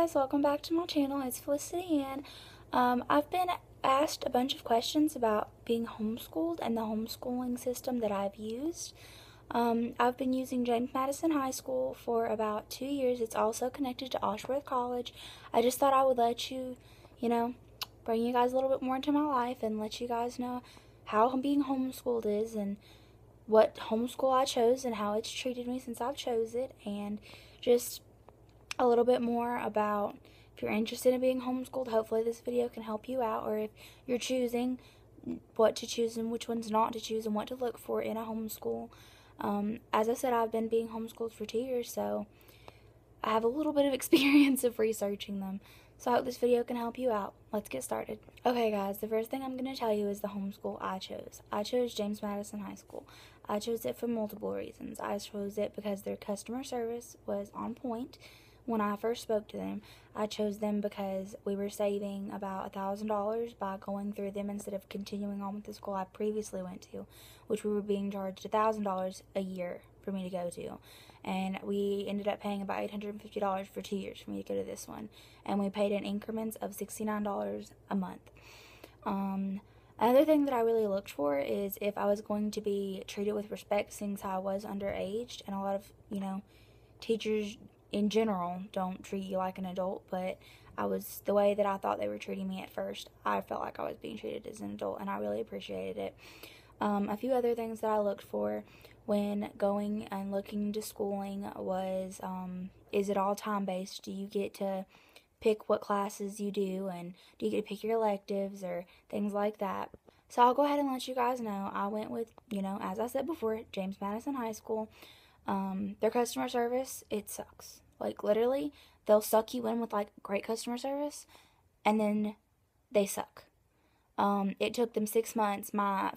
guys, welcome back to my channel. It's Felicity Ann. I've been asked a bunch of questions about being homeschooled and the homeschooling system that I've used. I've been using James Madison High School for about 2 years. It's also connected to Ashworth College. I just thought I would let you, bring you guys a little bit more into my life and let you guys know how being homeschooled is and what homeschool I chose and how it's treated me since I've chose it, and just a little bit more about if you're interested in being homeschooled. Hopefully this video can help you out, or if you're choosing what to choose and which ones not to choose and what to look for in a homeschool. As I said, I've been being homeschooled for 2 years, so I have a little bit of experience of researching them. So I hope this video can help you out. Let's get started. Okay guys, the first thing I'm going to tell you is the homeschool I chose. I chose James Madison High School. I chose it for multiple reasons. I chose it because their customer service was on point. When I first spoke to them, I chose them because we were saving about $1,000 by going through them instead of continuing on with the school I previously went to, which we were being charged $1,000 a year for me to go to. And we ended up paying about $850 for 2 years for me to go to this one. And we paid in increments of $69 a month. Another thing that I really looked for is if I was going to be treated with respect, since I was underage, and a lot of, teachers in general don't treat you like an adult, but the way that I thought they were treating me at first, I felt like I was being treated as an adult, and I really appreciated it. A few other things that I looked for when going and looking into schooling was, is it all time-based? Do you get to pick what classes you do, and do you get to pick your electives or things like that? So I'll go ahead and let you guys know. I went with, as I said before, James Madison High School. Their customer service, it sucks. Like, literally, they'll suck you in with, great customer service, and then they suck. It took them 6 months. My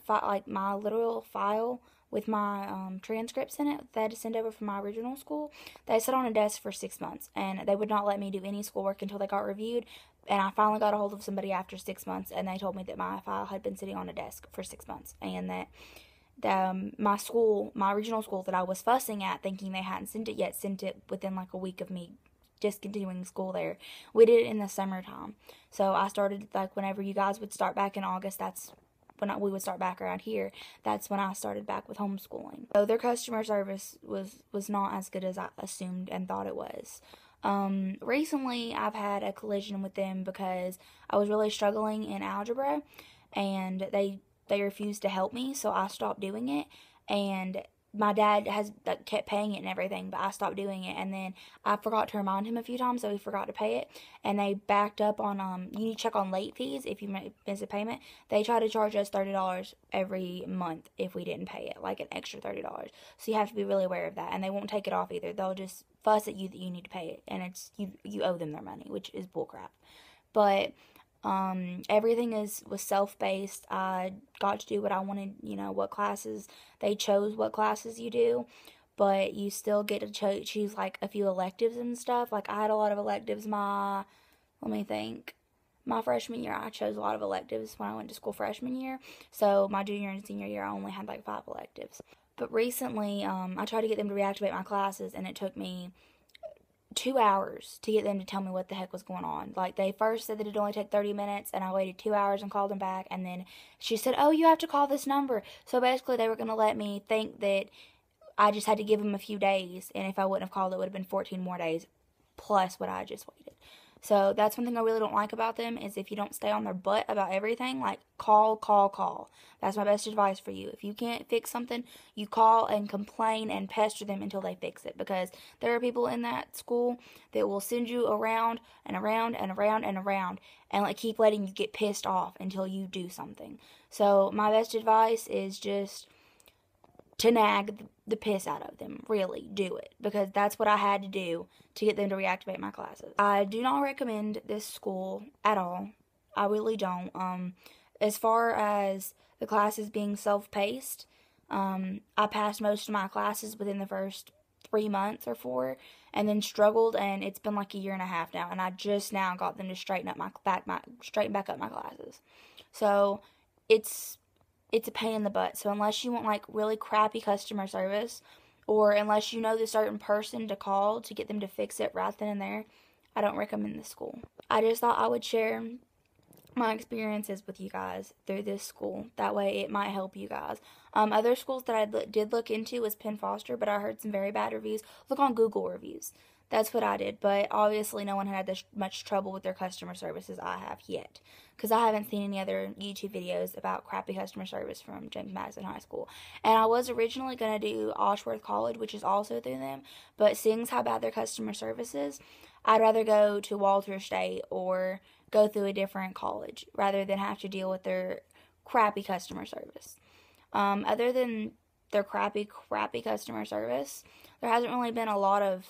literal file with my transcripts in it that I had to send over from my original school, they sat on a desk for 6 months, and they would not let me do any schoolwork until they got reviewed. And I finally got a hold of somebody after 6 months, and they told me that my file had been sitting on a desk for 6 months, and that my original school that I was fussing at, thinking they hadn't sent it yet, sent it within a week of me discontinuing school there. We did it in the summertime. So I started, whenever you guys would start back in August, that's when we would start back around here. That's when I started back with homeschooling. So their customer service was not as good as I assumed and thought it was. Recently I've had a collision with them because I was really struggling in algebra, and they refused to help me, so I stopped doing it. And my dad kept paying it and everything, but I stopped doing it, and then I forgot to remind him a few times, so he forgot to pay it, and they backed up on, you need to check on late fees if you miss a payment. They try to charge us $30 every month if we didn't pay it, an extra $30, so you have to be really aware of that, and they won't take it off either. They'll just fuss at you that you need to pay it, and it's, you owe them their money, which is bullcrap. But everything was self-based. I got to do what I wanted, what classes, they chose what classes you do, but you still get to choose, a few electives and stuff. I had a lot of electives my freshman year. I chose a lot of electives when I went to school freshman year, so my junior and senior year I only had 5 electives. But recently, I tried to get them to reactivate my classes, and it took me 2 hours to get them to tell me what the heck was going on. They first said that it'd only take 30 minutes, and I waited 2 hours and called them back, and then she said, oh, you have to call this number. So basically they were going to let me think that I just had to give them a few days, and if I wouldn't have called, it would have been 14 more days plus what I just waited. So that's one thing I really don't like about them, is if you don't stay on their butt about everything, call. That's my best advice for you. If you can't fix something, you call and complain and pester them until they fix it, because there are people in that school that will send you around and around and around and around, and keep letting you get pissed off until you do something. So my best advice is just to nag the piss out of them. Really, do it, because that's what I had to do to get them to reactivate my classes. I do not recommend this school at all. I really don't. As far as the classes being self-paced, I passed most of my classes within the first 3 months or 4, and then struggled, and it's been a year and a half now, and I just now got them to straighten back up my classes. So it's a pain in the butt. So unless you want really crappy customer service, or unless you know the certain person to call to get them to fix it right then and there, I don't recommend this school. I just thought I would share my experiences with you guys through this school. That way it might help you guys. Other schools that I did look into was Penn Foster, but I heard some very bad reviews. Look on Google reviews. That's what I did, but obviously no one had this much trouble with their customer service as I have yet, because I haven't seen any other YouTube videos about crappy customer service from James Madison High School. And I was originally going to do Osworth College, which is also through them, but seeing how bad their customer service is, I'd rather go to Walter State or go through a different college rather than have to deal with their crappy customer service. Other than their crappy customer service, there hasn't really been a lot of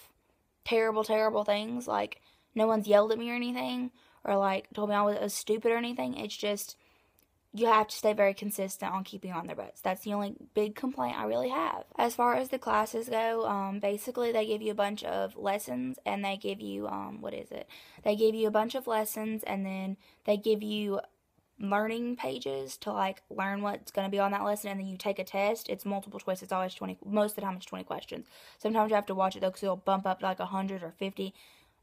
terrible things. Like, no one's yelled at me or anything, or like told me I was stupid or anything. It's just, you have to stay very consistent on keeping on their butts. That's the only big complaint I really have. As far as the classes go, basically they give you a bunch of lessons, and they give you, They give you a bunch of lessons, and then they give you learning pages to like learn what's going to be on that lesson, and then you take a test. It's multiple choice. It's always 20, most of the time it's 20 questions. Sometimes you have to watch it though, because it'll bump up to like 100 or 50,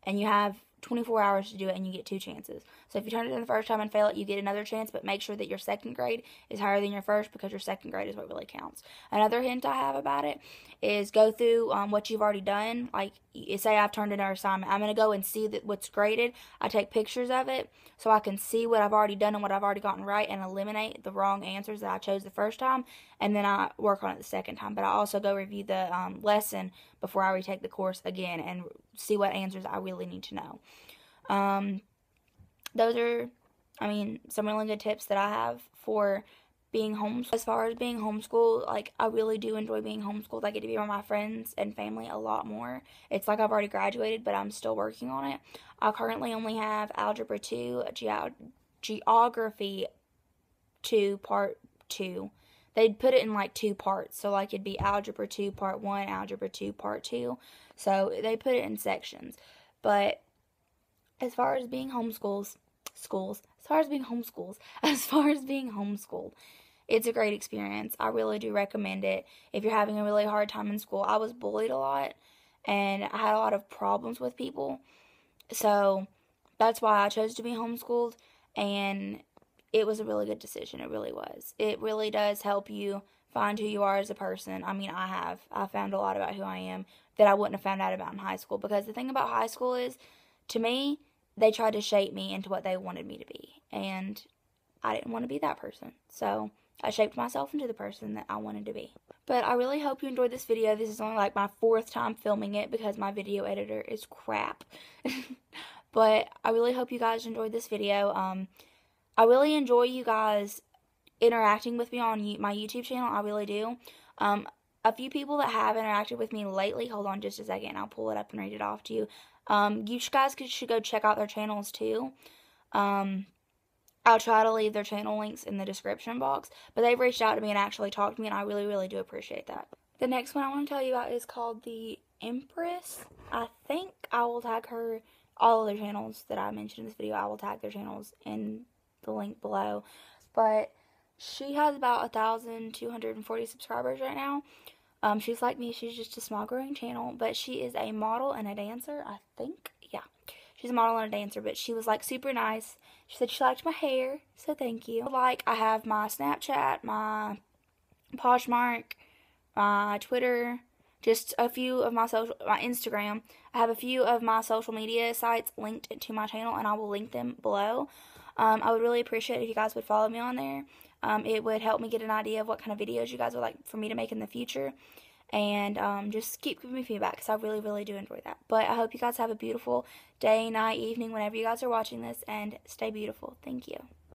and you have 24 hours to do it, and you get 2 chances. So if you turn it in the first time and fail it, you get another chance, but make sure that your second grade is higher than your first, because your second grade is what really counts. Another hint I have about it is go through what you've already done. Like, say I've turned in an assignment, I'm going to go and see what's graded. I take pictures of it so I can see what I've already done and what I've already gotten right, and eliminate the wrong answers that I chose the first time, and then I work on it the second time. But I also go review the lesson before I retake the course again and see what answers I really need to know. Those are, some really good tips that I have for being homeschooled. As far as being homeschooled, like, I really do enjoy being homeschooled. I get to be around my friends and family a lot more. It's like I've already graduated, but I'm still working on it. I currently only have Algebra 2, Geography 2, Part 2. They'd put it in, like, 2 parts. So, like, it'd be Algebra 2, Part 1, Algebra 2, Part 2. So, they put it in sections. But as far as being homeschooled, it's a great experience. I really do recommend it if you're having a really hard time in school. I was bullied a lot, and I had a lot of problems with people. So that's why I chose to be homeschooled, and it was a really good decision. It really was. It really does help you find who you are as a person. I found a lot about who I am that I wouldn't have found out about in high school, because the thing about high school is, to me, they tried to shape me into what they wanted me to be, and I didn't want to be that person. So I shaped myself into the person that I wanted to be. But I really hope you enjoyed this video. This is only like my 4th time filming it, because my video editor is crap. But I really hope you guys enjoyed this video. I really enjoy you guys interacting with me on my YouTube channel. I really do. A few people that have interacted with me lately, hold on just a second, I'll pull it up and read it off to you. You guys should go check out their channels too. I'll try to leave their channel links in the description box, but they've reached out to me and actually talked to me, and I really do appreciate that. The next one I want to tell you about is called the Empress. I think I will tag her, all of their channels that I mentioned in this video, I will tag their channels in the link below. But she has about 1,240 subscribers right now. She's like me, she's just a small growing channel, but she is a model and a dancer, I think. Yeah, she's a model and a dancer, but she was like super nice. She said she liked my hair, so thank you. Like, I have my Snapchat, my Poshmark, my Twitter, just a few of my Instagram. I have a few of my social media sites linked to my channel, and I will link them below. I would really appreciate if you guys would follow me on there. It would help me get an idea of what kind of videos you guys would like for me to make in the future. And just keep giving me feedback, because I really do enjoy that. But I hope you guys have a beautiful day, night, evening, whenever you guys are watching this, and stay beautiful. Thank you.